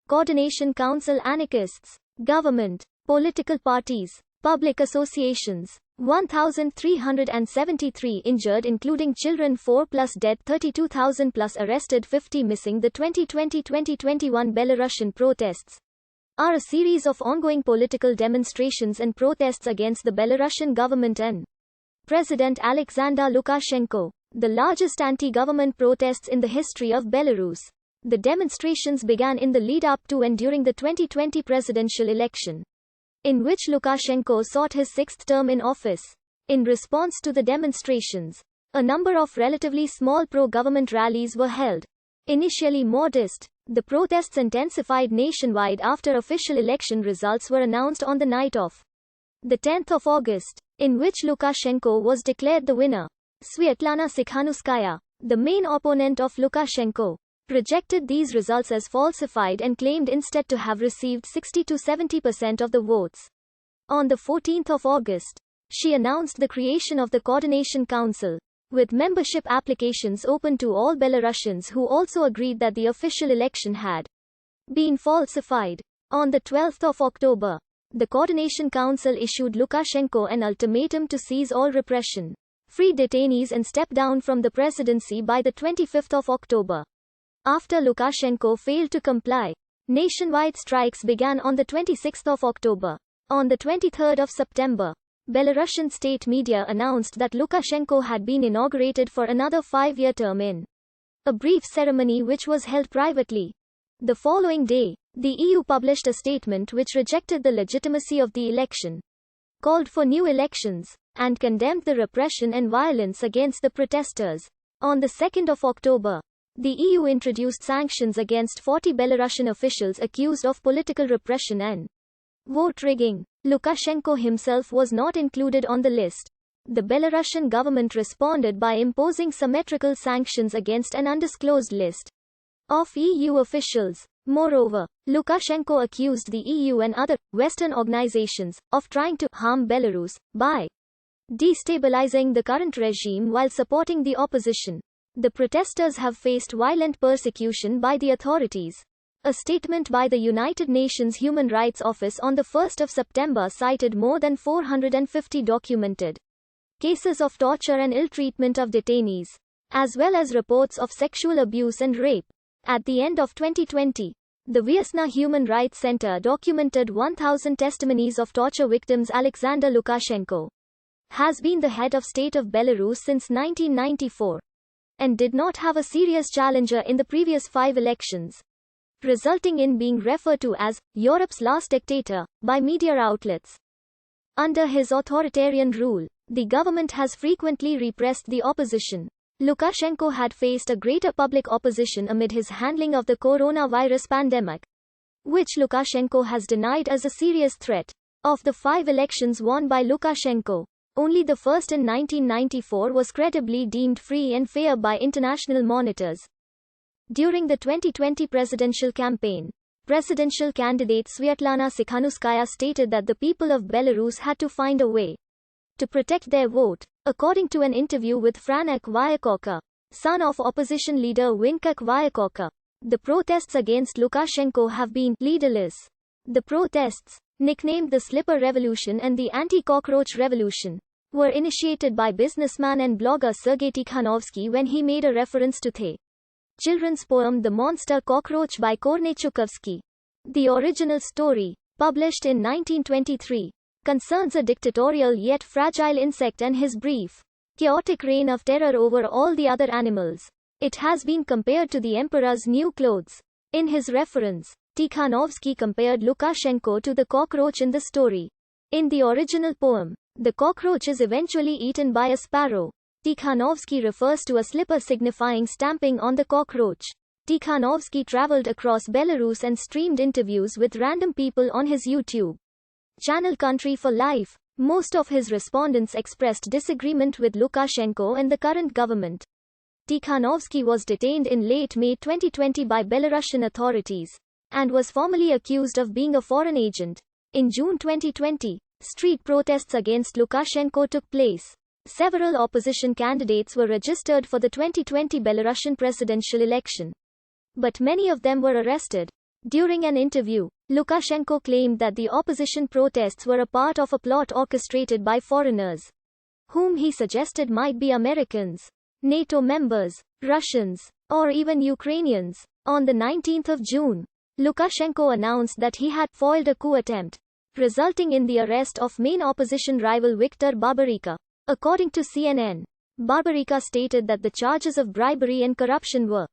Coordination Council, anarchists, government, political parties, public associations. 1,373 injured including children, 4 plus dead, 32,000 plus arrested, 50 missing. The 2020-2021 Belarusian protests are a series of ongoing political demonstrations and protests against the Belarusian government and President Alexander Lukashenko, the largest anti-government protests in the history of Belarus. The demonstrations began in the lead-up to and during the 2020 presidential election, in which Lukashenko sought his sixth term in office. In response to the demonstrations, a number of relatively small pro-government rallies were held. Initially modest, the protests intensified nationwide after official election results were announced on the night of the 10th of August, in which Lukashenko was declared the winner. Sviatlana Tsikhanouskaya, the main opponent of Lukashenko, rejected these results as falsified and claimed instead to have received 60–70% of the votes. On the 14th of August, she announced the creation of the Coordination Council, with membership applications open to all Belarusians who also agreed that the official election had been falsified. On the 12th of October, the Coordination Council issued Lukashenko an ultimatum to cease all repression, free detainees and step down from the presidency by the 25th of October. After Lukashenko failed to comply, nationwide strikes began on the 26th of October. On the 23rd of September, Belarusian state media announced that Lukashenko had been inaugurated for another 5-year term in a brief ceremony which was held privately. The following day, the EU published a statement which rejected the legitimacy of the election, called for new elections, and condemned the repression and violence against the protesters. On the 2nd of October, the EU introduced sanctions against 40 Belarusian officials accused of political repression and vote rigging. Lukashenko himself was not included on the list. The Belarusian government responded by imposing symmetrical sanctions against an undisclosed list of EU officials. Moreover, Lukashenko accused the EU and other Western organizations of trying to harm Belarus by destabilizing the current regime while supporting the opposition. The protesters have faced violent persecution by the authorities. A statement by the United Nations Human Rights Office on the 1st of September cited more than 450 documented cases of torture and ill-treatment of detainees, as well as reports of sexual abuse and rape. At the end of 2020, the Vyasna Human Rights Center documented 1,000 testimonies of torture victims. Alexander Lukashenko has been the head of state of Belarus since 1994. And did not have a serious challenger in the previous 5 elections, resulting in being referred to as Europe's last dictator by media outlets. Under his authoritarian rule, the government has frequently repressed the opposition. Lukashenko had faced a greater public opposition amid his handling of the coronavirus pandemic, which Lukashenko has denied as a serious threat. Of the 5 elections won by Lukashenko, only the first in 1994 was credibly deemed free and fair by international monitors. During the 2020 presidential campaign, presidential candidate Sviatlana Tsikhanouskaya stated that the people of Belarus had to find a way to protect their vote. According to an interview with Franek Vyakoka, son of opposition leader Winkek Vyakoka, the protests against Lukashenko have been leaderless. The protests, nicknamed the Slipper Revolution and the Anti-Cockroach Revolution, were initiated by businessman and blogger Sergei Tikhanovsky when he made a reference to the children's poem The Monster Cockroach by Kornei Chukovsky. The original story, published in 1923, concerns a dictatorial yet fragile insect and his brief, chaotic reign of terror over all the other animals. It has been compared to the emperor's new clothes. In his reference, Tikhanovsky compared Lukashenko to the cockroach in the story. In the original poem, the cockroach is eventually eaten by a sparrow. Tikhanovsky refers to a slipper signifying stamping on the cockroach. Tikhanovsky traveled across Belarus and streamed interviews with random people on his YouTube channel Country for Life. Most of his respondents expressed disagreement with Lukashenko and the current government. Tikhanovsky was detained in late May 2020 by Belarusian authorities and was formally accused of being a foreign agent. In June 2020, street protests against Lukashenko took place. Several opposition candidates were registered for the 2020 Belarusian presidential election, but many of them were arrested. During an interview, Lukashenko claimed that the opposition protests were a part of a plot orchestrated by foreigners, whom he suggested might be Americans, NATO members, Russians, or even Ukrainians. On the 19th of June, Lukashenko announced that he had foiled a coup attempt, resulting in the arrest of main opposition rival Viktor Babarika. According to CNN, Babarika stated that the charges of bribery and corruption were